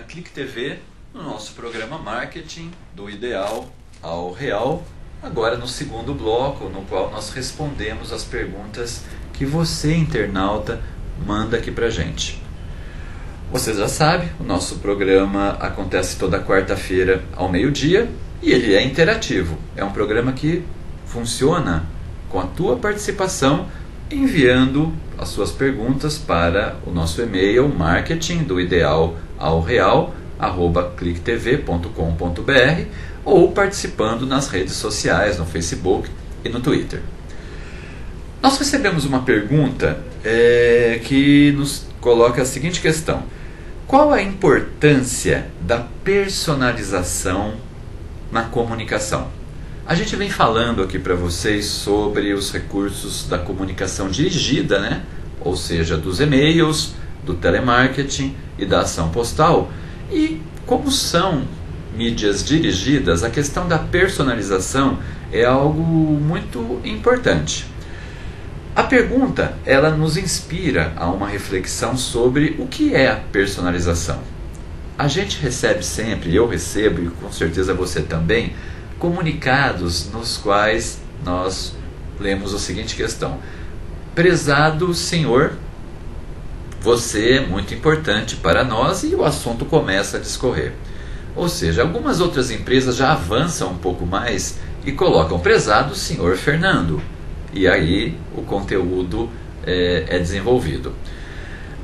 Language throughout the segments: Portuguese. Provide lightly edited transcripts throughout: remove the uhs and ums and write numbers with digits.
Clique TV, no nosso programa Marketing do Ideal ao Real, agora no segundo bloco, no qual nós respondemos as perguntas que você, internauta, manda aqui pra gente. Você já sabe, o nosso programa acontece toda quarta-feira ao meio-dia e ele é interativo. É um programa que funciona com a tua participação, enviando as suas perguntas para o nosso e-mail marketing do ideal ao real @cliquetv.com.br ou participando nas redes sociais, no Facebook e no Twitter. Nós recebemos uma pergunta que nos coloca a seguinte questão: qual a importância da personalização na comunicação? A gente vem falando aqui para vocês sobre os recursos da comunicação dirigida, né? Ou seja, dos e-mails, do telemarketing e da ação postal. E como são mídias dirigidas, a questão da personalização é algo muito importante. A pergunta, ela nos inspira a uma reflexão sobre o que é a personalização. A gente recebe sempre, eu recebo, e com certeza você também, comunicados nos quais nós lemos a seguinte questão: prezado senhor, você é muito importante para nós, e o assunto começa a discorrer. Ou seja, algumas outras empresas já avançam um pouco mais e colocam prezado senhor Fernando, e aí o conteúdo é desenvolvido.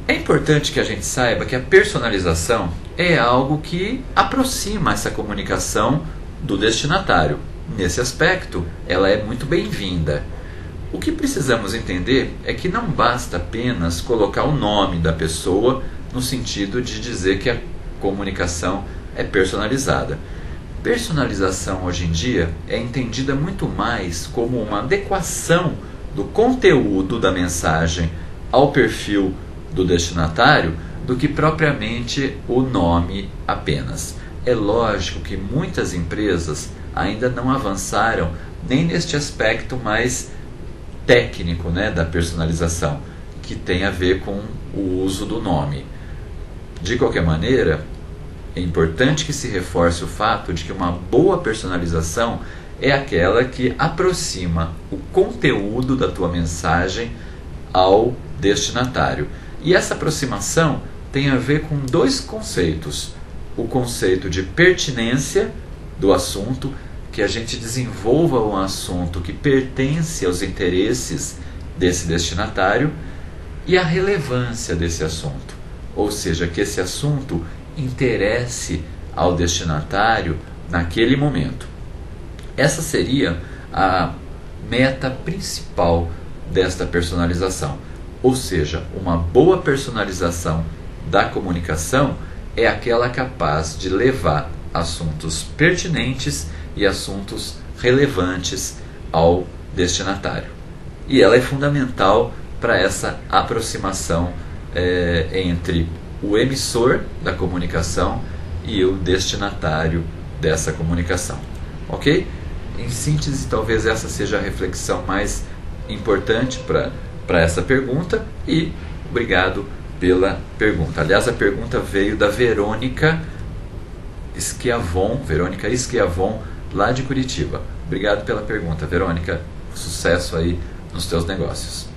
É importante que a gente saiba que a personalização é algo que aproxima essa comunicação do destinatário. Nesse aspecto, ela é muito bem-vinda. O que precisamos entender é que não basta apenas colocar o nome da pessoa no sentido de dizer que a comunicação é personalizada. Personalização hoje em dia é entendida muito mais como uma adequação do conteúdo da mensagem ao perfil do destinatário do que propriamente o nome apenas. É lógico que muitas empresas ainda não avançaram nem neste aspecto mais técnico, né, da personalização, que tem a ver com o uso do nome. De qualquer maneira, é importante que se reforce o fato de que uma boa personalização é aquela que aproxima o conteúdo da tua mensagem ao destinatário. E essa aproximação tem a ver com dois conceitos: o conceito de pertinência do assunto, que a gente desenvolva um assunto que pertence aos interesses desse destinatário, e a relevância desse assunto, ou seja, que esse assunto interesse ao destinatário naquele momento. Essa seria a meta principal desta personalização, ou seja, uma boa personalização da comunicação é aquela capaz de levar assuntos pertinentes e assuntos relevantes ao destinatário. E ela é fundamental para essa aproximação entre o emissor da comunicação e o destinatário dessa comunicação. Ok? Em síntese, talvez essa seja a reflexão mais importante para essa pergunta, e obrigado pela pergunta. Aliás, a pergunta veio da Verônica Schiavon, lá de Curitiba. Obrigado pela pergunta, Verônica. Sucesso aí nos teus negócios.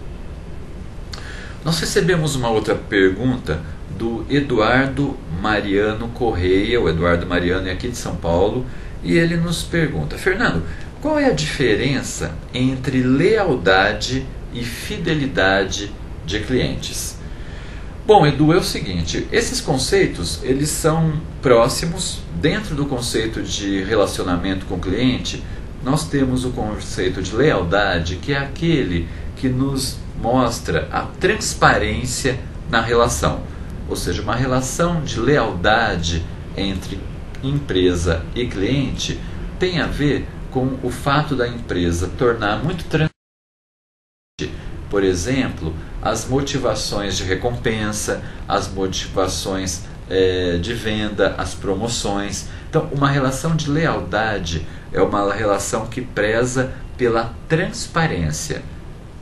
Nós recebemos uma outra pergunta do Eduardo Mariano Correia. O Eduardo Mariano é aqui de São Paulo, e ele nos pergunta: Fernando, qual é a diferença entre lealdade e fidelidade de clientes? Bom, Edu, é o seguinte: esses conceitos, eles são próximos. Dentro do conceito de relacionamento com o cliente, nós temos o conceito de lealdade, que é aquele que nos mostra a transparência na relação. Ou seja, uma relação de lealdade entre empresa e cliente tem a ver com o fato da empresa tornar muito transparente, por exemplo, as motivações de recompensa, as motivações de venda, as promoções. Então, uma relação de lealdade é uma relação que preza pela transparência.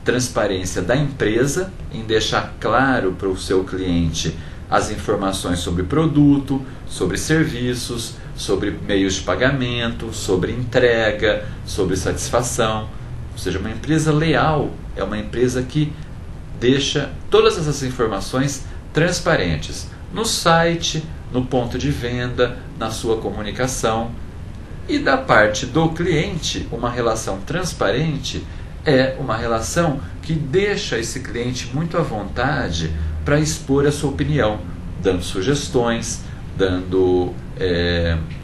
Transparência da empresa em deixar claro para o seu cliente as informações sobre o produto, sobre serviços, sobre meios de pagamento, sobre entrega, sobre satisfação. Ou seja, uma empresa leal é uma empresa que deixa todas essas informações transparentes no site, no ponto de venda, na sua comunicação. E da parte do cliente, uma relação transparente é uma relação que deixa esse cliente muito à vontade para expor a sua opinião, dando sugestões, dando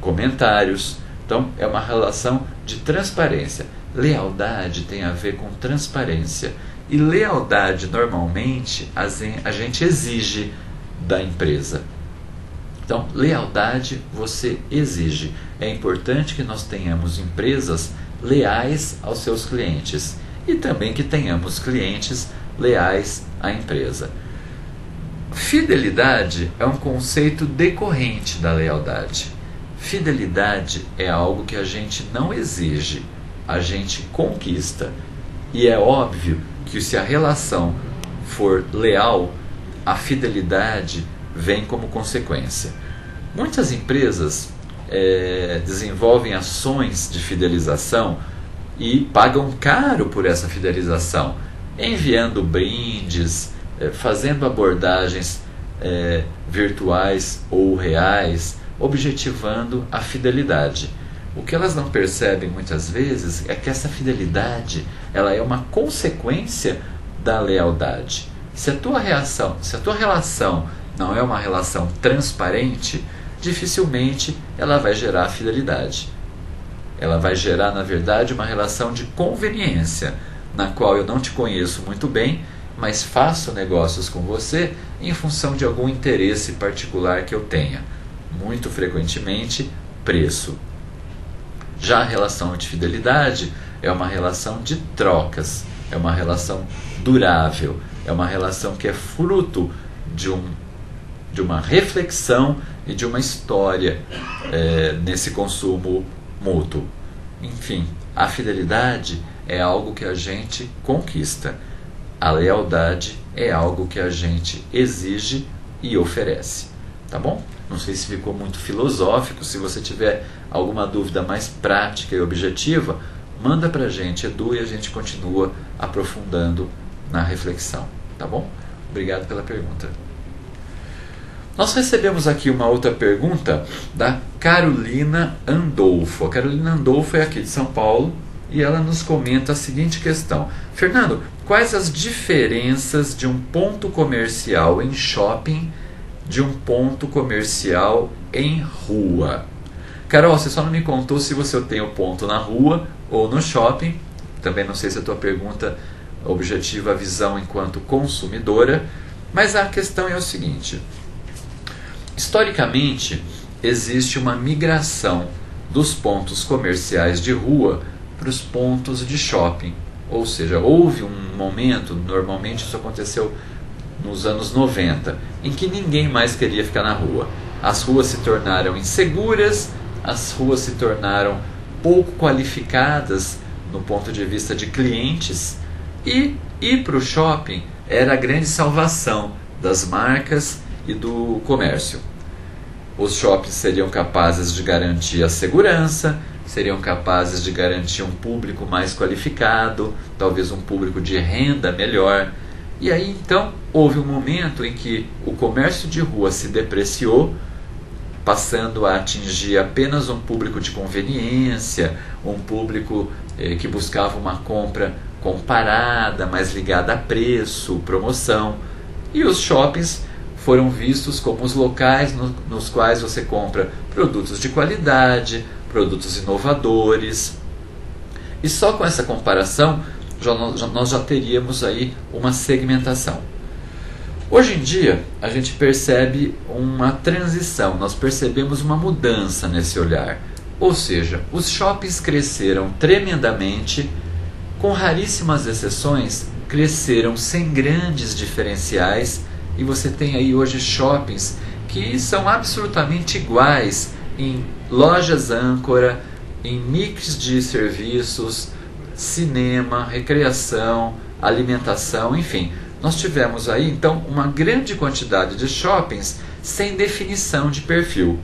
comentários. Então, é uma relação de transparência. Lealdade tem a ver com transparência. E lealdade, normalmente, a gente exige da empresa. Então, lealdade você exige. É importante que nós tenhamos empresas leais aos seus clientes e também que tenhamos clientes leais à empresa. Fidelidade é um conceito decorrente da lealdade. Fidelidade é algo que a gente não exige, a gente conquista. E é óbvio que se a relação for leal, a fidelidade vem como consequência. Muitas empresas desenvolvem ações de fidelização e pagam caro por essa fidelização, enviando brindes, fazendo abordagens virtuais ou reais, objetivando a fidelidade. O que elas não percebem muitas vezes é que essa fidelidade ela é uma consequência da lealdade. Se a tua relação não é uma relação transparente, dificilmente ela vai gerar fidelidade. Ela vai gerar, na verdade, uma relação de conveniência, na qual eu não te conheço muito bem, mas faço negócios com você em função de algum interesse particular que eu tenha. Muito frequentemente, preço. Já a relação de fidelidade é uma relação de trocas, é uma relação durável, é uma relação que é fruto de uma reflexão e de uma história nesse consumo mútuo. Enfim, a fidelidade é algo que a gente conquista. A lealdade é algo que a gente exige e oferece. Tá bom? Não sei se ficou muito filosófico. Se você tiver alguma dúvida mais prática e objetiva, manda pra gente, Edu, e a gente continua aprofundando na reflexão. Tá bom? Obrigado pela pergunta. Nós recebemos aqui uma outra pergunta da Carolina Andolfo. A Carolina Andolfo é aqui de São Paulo e ela nos comenta a seguinte questão. Fernando, quais as diferenças de um ponto comercial em shopping de um ponto comercial em rua? Carol, você só não me contou se você tem o ponto na rua ou no shopping. Também não sei se a tua pergunta objetiva a visão enquanto consumidora, mas a questão é o seguinte. Historicamente, existe uma migração dos pontos comerciais de rua para os pontos de shopping. Ou seja, houve um momento, normalmente isso aconteceu nos anos 90, em que ninguém mais queria ficar na rua. As ruas se tornaram inseguras, as ruas se tornaram pouco qualificadas no ponto de vista de clientes, e ir para o shopping era a grande salvação das marcas e do comércio. Os shoppings seriam capazes de garantir a segurança, seriam capazes de garantir um público mais qualificado, talvez um público de renda melhor. E aí então houve um momento em que o comércio de rua se depreciou, passando a atingir apenas um público de conveniência, um público que buscava uma compra comparada, mais ligada a preço, promoção. E os shoppings foram vistos como os locais nos quais você compra produtos de qualidade, produtos inovadores. E só com essa comparação nós já teríamos aí uma segmentação. Hoje em dia a gente percebe uma transição, nós percebemos uma mudança nesse olhar. Ou seja, os shoppings cresceram tremendamente, com raríssimas exceções, cresceram sem grandes diferenciais, e você tem aí hoje shoppings que são absolutamente iguais em lojas âncora, em mix de serviços, cinema, recreação, alimentação, enfim. Nós tivemos aí então uma grande quantidade de shoppings sem definição de perfil.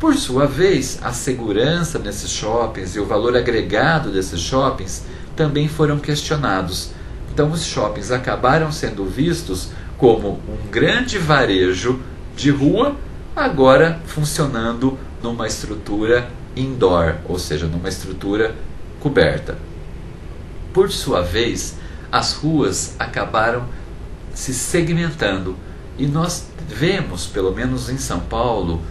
Por sua vez, a segurança nesses shoppings e o valor agregado desses shoppings também foram questionados. Então os shoppings acabaram sendo vistos como um grande varejo de rua, agora funcionando numa estrutura indoor, ou seja, numa estrutura coberta. Por sua vez, as ruas acabaram se segmentando e nós vemos, pelo menos em São Paulo,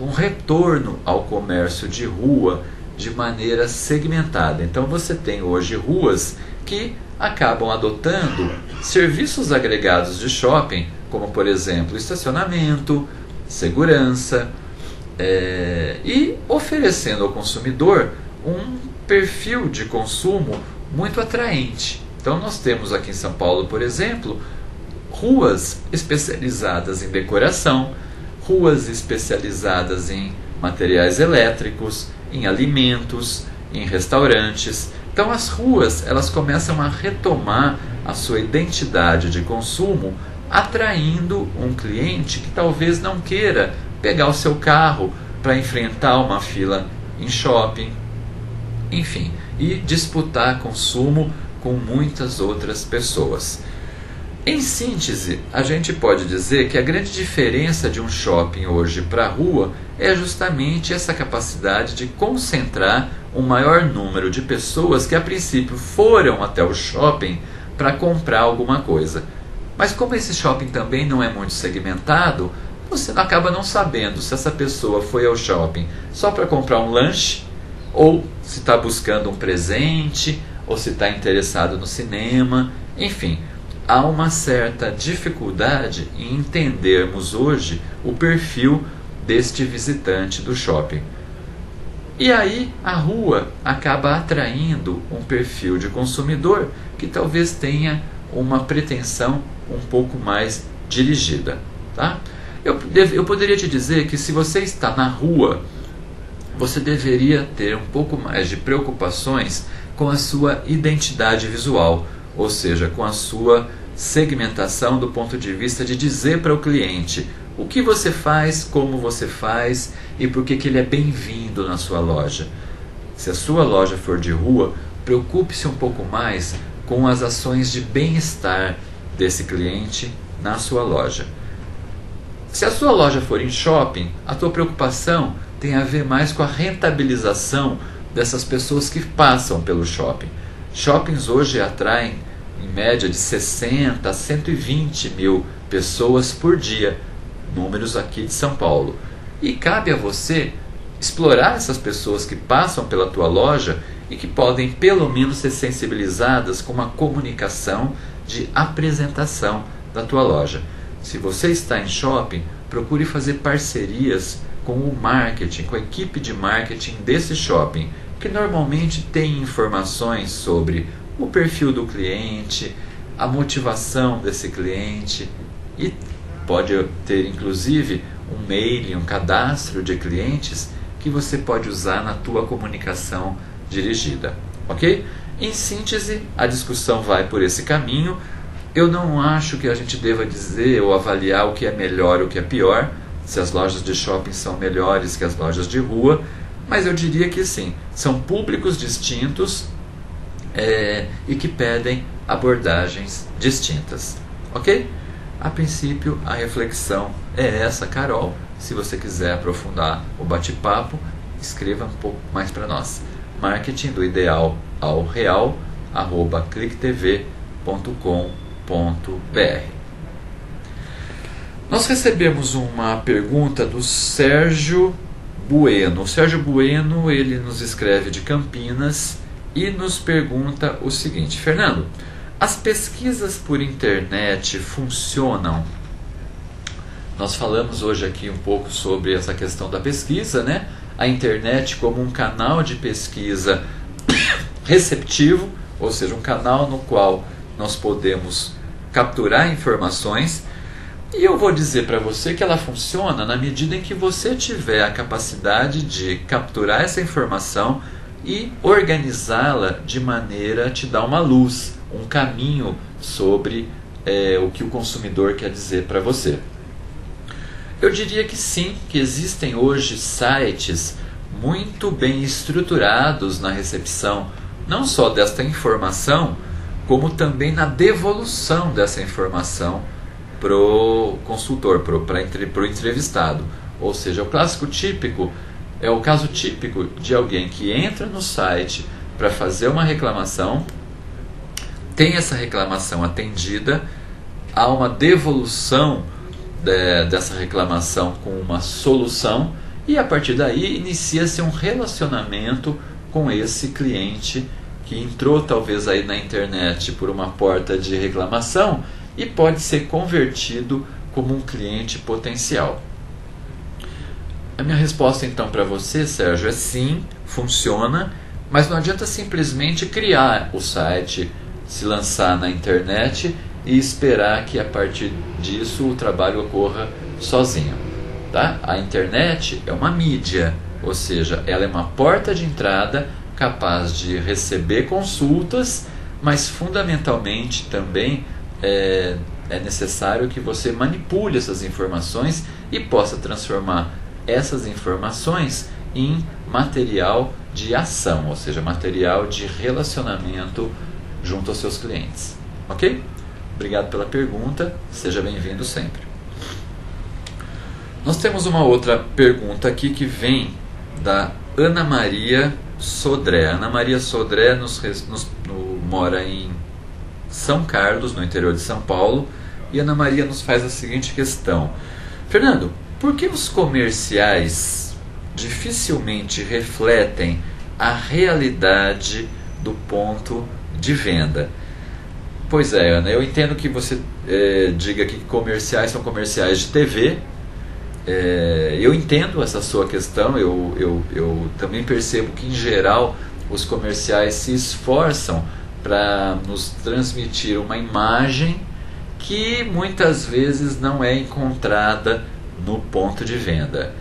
um retorno ao comércio de rua de maneira segmentada. Então você tem hoje ruas que acabam adotando serviços agregados de shopping, como por exemplo estacionamento, segurança, e oferecendo ao consumidor um perfil de consumo muito atraente. Então nós temos aqui em São Paulo, por exemplo, ruas especializadas em decoração, ruas especializadas em materiais elétricos, em alimentos, em restaurantes. Então as ruas, elas começam a retomar a sua identidade de consumo, atraindo um cliente que talvez não queira pegar o seu carro para enfrentar uma fila em shopping, enfim, e disputar consumo com muitas outras pessoas. Em síntese, a gente pode dizer que a grande diferença de um shopping hoje para a rua é justamente essa capacidade de concentrar um maior número de pessoas que a princípio foram até o shopping para comprar alguma coisa. Mas como esse shopping também não é muito segmentado, você acaba não sabendo se essa pessoa foi ao shopping só para comprar um lanche, ou se está buscando um presente, ou se está interessado no cinema, enfim. Há uma certa dificuldade em entendermos hoje o perfil deste visitante do shopping. E aí a rua acaba atraindo um perfil de consumidor que talvez tenha uma pretensão um pouco mais dirigida. Tá? Eu poderia te dizer que se você está na rua, você deveria ter um pouco mais de preocupações com a sua identidade visual, ou seja, com a sua segmentação do ponto de vista de dizer para o cliente o que você faz, como você faz e por que ele é bem-vindo na sua loja. Se a sua loja for de rua, preocupe-se um pouco mais com as ações de bem-estar desse cliente na sua loja. Se a sua loja for em shopping, a tua preocupação tem a ver mais com a rentabilização dessas pessoas que passam pelo shopping. Shoppings hoje atraem em média de 60 a 120 mil pessoas por dia, números aqui de São Paulo. E cabe a você explorar essas pessoas que passam pela tua loja e que podem pelo menos ser sensibilizadas com uma comunicação de apresentação da tua loja. Se você está em shopping, procure fazer parcerias com o marketing, com a equipe de marketing desse shopping, que normalmente tem informações sobre o perfil do cliente, a motivação desse cliente, e pode ter inclusive um mail, um cadastro de clientes que você pode usar na tua comunicação dirigida, ok? Em síntese, a discussão vai por esse caminho. Eu não acho que a gente deva dizer ou avaliar o que é melhor ou o que é pior, se as lojas de shopping são melhores que as lojas de rua, mas eu diria que sim, são públicos distintos e que pedem abordagens distintas, ok? A princípio, a reflexão é essa, Carol. Se você quiser aprofundar o bate-papo, escreva um pouco mais para nós. Marketing do ideal ao real, @clicktv.com.br. Nós recebemos uma pergunta do Sérgio Bueno. O Sérgio Bueno, ele nos escreve de Campinas e nos pergunta o seguinte: Fernando, as pesquisas por internet funcionam? Nós falamos hoje aqui um pouco sobre essa questão da pesquisa, né? A internet como um canal de pesquisa receptivo, ou seja, um canal no qual nós podemos capturar informações. E eu vou dizer para você que ela funciona na medida em que você tiver a capacidade de capturar essa informação e organizá-la de maneira a te dar uma luz, um caminho sobre o que o consumidor quer dizer para você. Eu diria que sim, que existem hoje sites muito bem estruturados na recepção, não só desta informação, como também na devolução dessa informação para o consultor, para o entrevistado. Ou seja, o clássico típico é o caso típico de alguém que entra no site para fazer uma reclamação, tem essa reclamação atendida, há uma devolução dessa reclamação com uma solução, e a partir daí inicia-se um relacionamento com esse cliente que entrou talvez aí na internet por uma porta de reclamação e pode ser convertido como um cliente potencial. A minha resposta então para você, Sérgio, é sim, funciona, mas não adianta simplesmente criar o site, se lançar na internet e esperar que a partir disso o trabalho ocorra sozinho. Tá? A internet é uma mídia, ou seja, ela é uma porta de entrada capaz de receber consultas, mas fundamentalmente também é necessário que você manipule essas informações e possa transformar essas informações em material de ação, ou seja, material de relacionamento junto aos seus clientes. Ok? Obrigado pela pergunta, seja bem-vindo sempre. Nós temos uma outra pergunta aqui que vem da Ana Maria Sodré. Ana Maria Sodré mora em São Carlos, no interior de São Paulo, e Ana Maria nos faz a seguinte questão: Fernando, por que os comerciais dificilmente refletem a realidade do ponto de venda? Pois é, Ana, eu entendo que você diga que comerciais são comerciais de TV. Eu entendo essa sua questão, eu também percebo que, em geral, os comerciais se esforçam para nos transmitir uma imagem que muitas vezes não é encontrada no ponto de venda.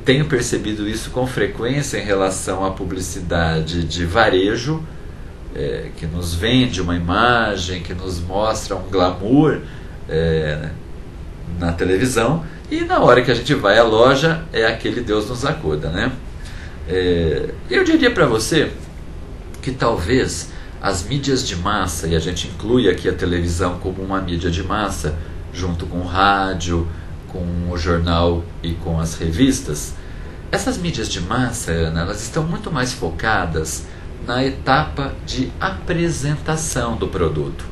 Tenho percebido isso com frequência em relação à publicidade de varejo, que nos vende uma imagem, que nos mostra um glamour na televisão, e na hora que a gente vai à loja é aquele Deus nos acuda, né? Eu diria para você que talvez as mídias de massa, e a gente inclui aqui a televisão como uma mídia de massa, junto com o rádio, com o jornal e com as revistas, essas mídias de massa, Ana, elas estão muito mais focadas na etapa de apresentação do produto.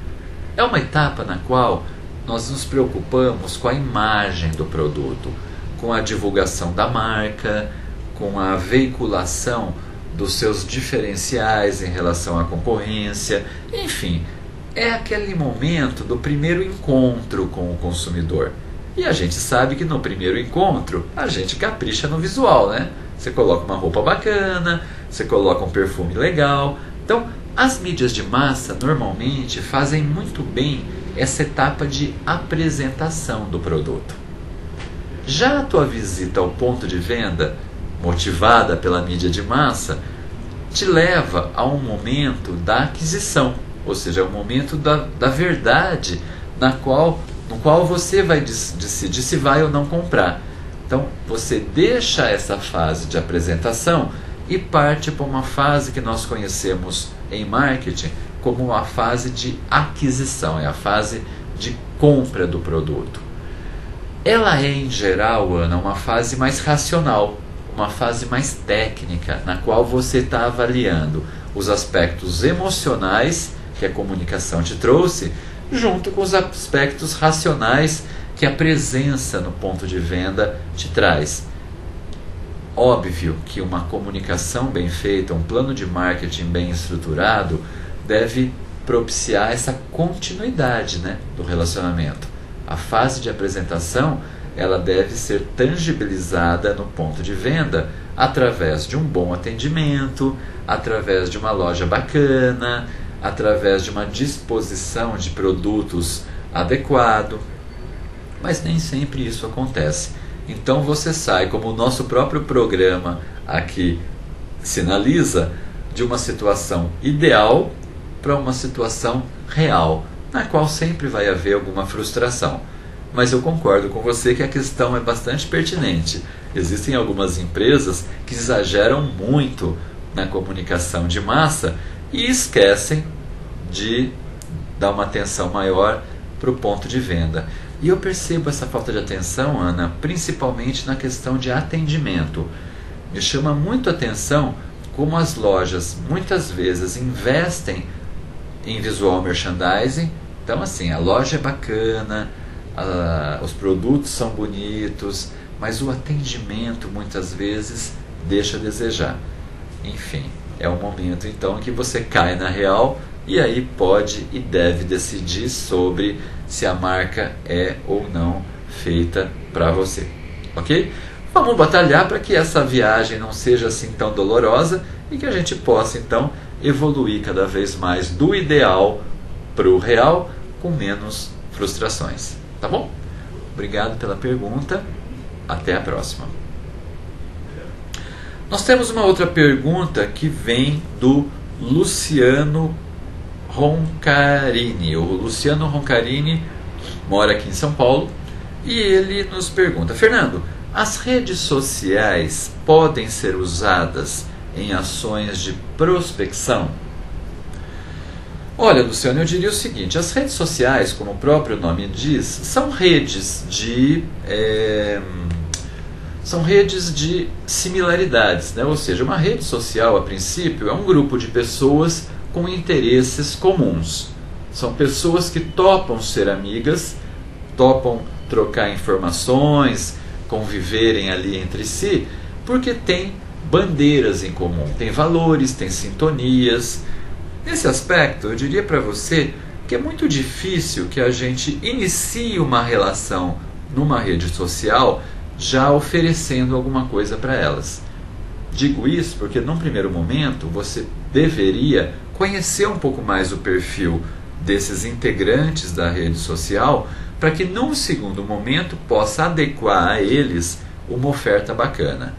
É uma etapa na qual nós nos preocupamos com a imagem do produto, com a divulgação da marca, com a veiculação dos seus diferenciais em relação à concorrência, enfim, é aquele momento do primeiro encontro com o consumidor. E a gente sabe que no primeiro encontro a gente capricha no visual, né? Você coloca uma roupa bacana, você coloca um perfume legal. Então, as mídias de massa normalmente fazem muito bem essa etapa de apresentação do produto. Já a tua visita ao ponto de venda, motivada pela mídia de massa, te leva a um momento da aquisição, ou seja, o momento da verdade no qual você vai decidir se vai ou não comprar. Então, você deixa essa fase de apresentação e parte para uma fase que nós conhecemos em marketing como uma fase de aquisição, é a fase de compra do produto. Ela é, em geral, Ana, uma fase mais racional, uma fase mais técnica, na qual você está avaliando os aspectos emocionais que a comunicação te trouxe, junto com os aspectos racionais que a presença no ponto de venda te traz. Óbvio que uma comunicação bem feita, um plano de marketing bem estruturado, deve propiciar essa continuidade, né, do relacionamento. A fase de apresentação, ela deve ser tangibilizada no ponto de venda através de um bom atendimento, através de uma loja bacana, através de uma disposição de produtos adequado. Mas nem sempre isso acontece. Então você sai, como o nosso próprio programa aqui sinaliza, de uma situação ideal para uma situação real, na qual sempre vai haver alguma frustração. mas eu concordo com você que a questão é bastante pertinente. Existem algumas empresas que exageram muito na comunicação de massa e esquecem de dar uma atenção maior para o ponto de venda. E eu percebo essa falta de atenção, Ana, principalmente na questão de atendimento. Me chama muito a atenção como as lojas muitas vezes investem em visual merchandising. Então, assim, a loja é bacana, os produtos são bonitos, mas o atendimento muitas vezes deixa a desejar. Enfim, é um momento então que você cai na real e aí pode e deve decidir sobre se a marca é ou não feita para você, ok? Vamos batalhar para que essa viagem não seja assim tão dolorosa e que a gente possa então evoluir cada vez mais do ideal para o real com menos frustrações, tá bom? Obrigado pela pergunta, até a próxima. Nós temos uma outra pergunta que vem do Luciano Roncarini. O Luciano Roncarini mora aqui em São Paulo e ele nos pergunta: Fernando, as redes sociais podem ser usadas em ações de prospecção? Olha, Luciano, eu diria o seguinte: as redes sociais, como o próprio nome diz, são redes de similaridades, né? Ou seja, uma rede social, a princípio, é um grupo de pessoas com interesses comuns. São pessoas que topam ser amigas, topam trocar informações, conviverem ali entre si, porque tem bandeiras em comum, tem valores, tem sintonias. Nesse aspecto, eu diria para você que é muito difícil que a gente inicie uma relação numa rede social já oferecendo alguma coisa para elas. Digo isso porque num primeiro momento você deveria conhecer um pouco mais o perfil desses integrantes da rede social para que num segundo momento possa adequar a eles uma oferta bacana.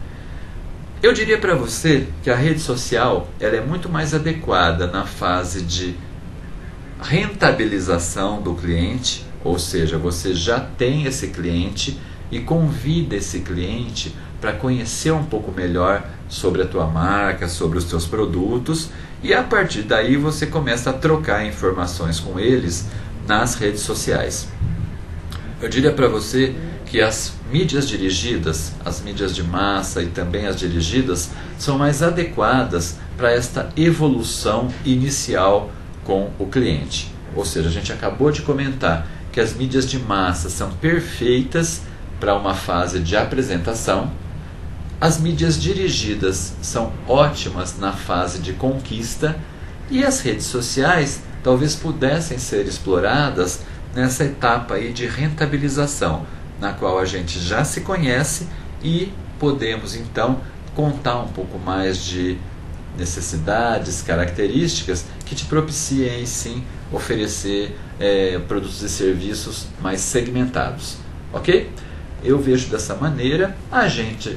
Eu diria para você que a rede social ela é muito mais adequada na fase de rentabilização do cliente, ou seja, você já tem esse cliente e convida esse cliente para conhecer um pouco melhor sobre a tua marca, sobre os teus produtos, e a partir daí você começa a trocar informações com eles nas redes sociais. Eu diria para você que as mídias dirigidas, as mídias de massa e também as dirigidas, são mais adequadas para esta evolução inicial com o cliente. Ou seja, a gente acabou de comentar que as mídias de massa são perfeitas para uma fase de apresentação. As mídias dirigidas são ótimas na fase de conquista e as redes sociais talvez pudessem ser exploradas nessa etapa aí de rentabilização, na qual a gente já se conhece e podemos então contar um pouco mais de necessidades, características que te propiciem sim oferecer produtos e serviços mais segmentados, ok? Eu vejo dessa maneira.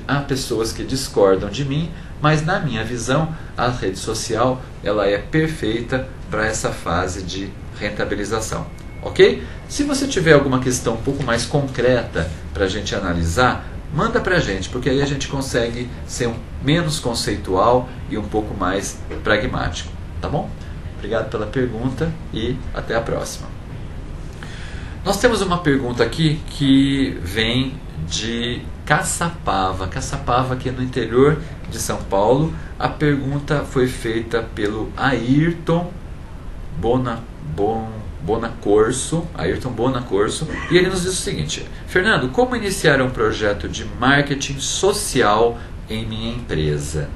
Há pessoas que discordam de mim, mas na minha visão a rede social ela é perfeita para essa fase de rentabilização, ok? Se você tiver alguma questão um pouco mais concreta para a gente analisar, manda para a gente, porque aí a gente consegue ser menos conceitual e um pouco mais pragmático, tá bom? Obrigado pela pergunta e até a próxima. Nós temos uma pergunta aqui que vem de Caçapava. Caçapava, aqui no interior de São Paulo. A pergunta foi feita pelo Ayrton Bonacorso, e ele nos diz o seguinte: Fernando, como iniciar um projeto de marketing social em minha empresa?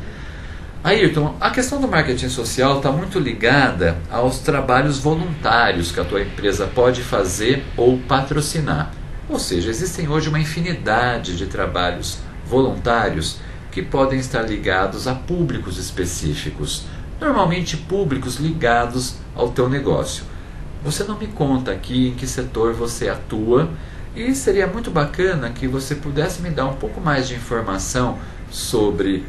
Ayrton, a questão do marketing social está muito ligada aos trabalhos voluntários que a tua empresa pode fazer ou patrocinar. Ou seja, existem hoje uma infinidade de trabalhos voluntários que podem estar ligados a públicos específicos, normalmente públicos ligados ao teu negócio. Você não me conta aqui em que setor você atua e seria muito bacana que você pudesse me dar um pouco mais de informação sobre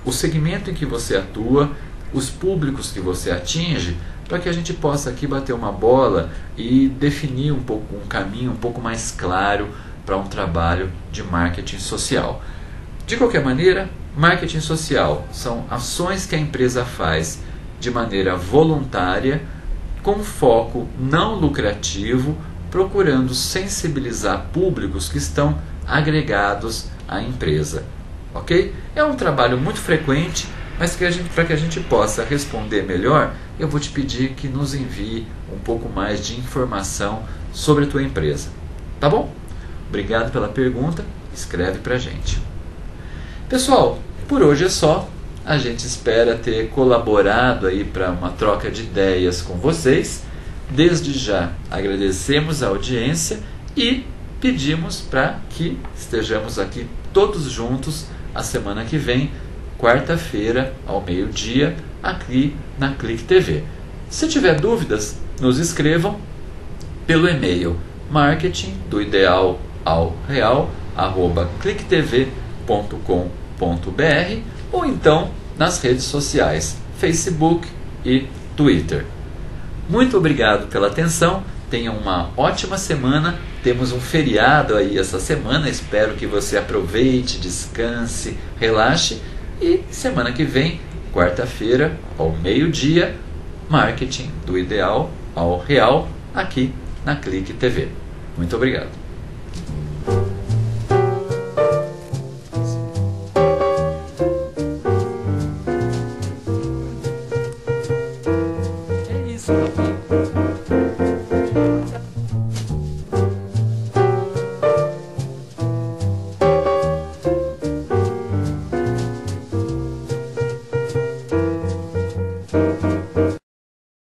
o segmento em que você atua, os públicos que você atinge, para que a gente possa aqui bater uma bola e definir um pouco um caminho um pouco mais claro para um trabalho de marketing social. De qualquer maneira, marketing social são ações que a empresa faz de maneira voluntária, com foco não lucrativo, procurando sensibilizar públicos que estão agregados à empresa. Ok? É um trabalho muito frequente, mas para que a gente possa responder melhor, eu vou te pedir que nos envie um pouco mais de informação sobre a tua empresa. Tá bom? Obrigado pela pergunta, escreve pra gente. Pessoal, por hoje é só. A gente espera ter colaborado aí para uma troca de ideias com vocês. Desde já agradecemos a audiência e pedimos para que estejamos aqui todos juntos a semana que vem, quarta-feira, ao meio-dia, aqui na Clique TV. Se tiver dúvidas, nos escrevam pelo e-mail marketingdoideal@cliquetv.com.br ou então nas redes sociais, Facebook e Twitter. Muito obrigado pela atenção, tenham uma ótima semana, temos um feriado aí essa semana, espero que você aproveite, descanse, relaxe e semana que vem, quarta-feira, ao meio-dia, marketing do ideal ao real, aqui na Clique TV. Muito obrigado. É isso, papai.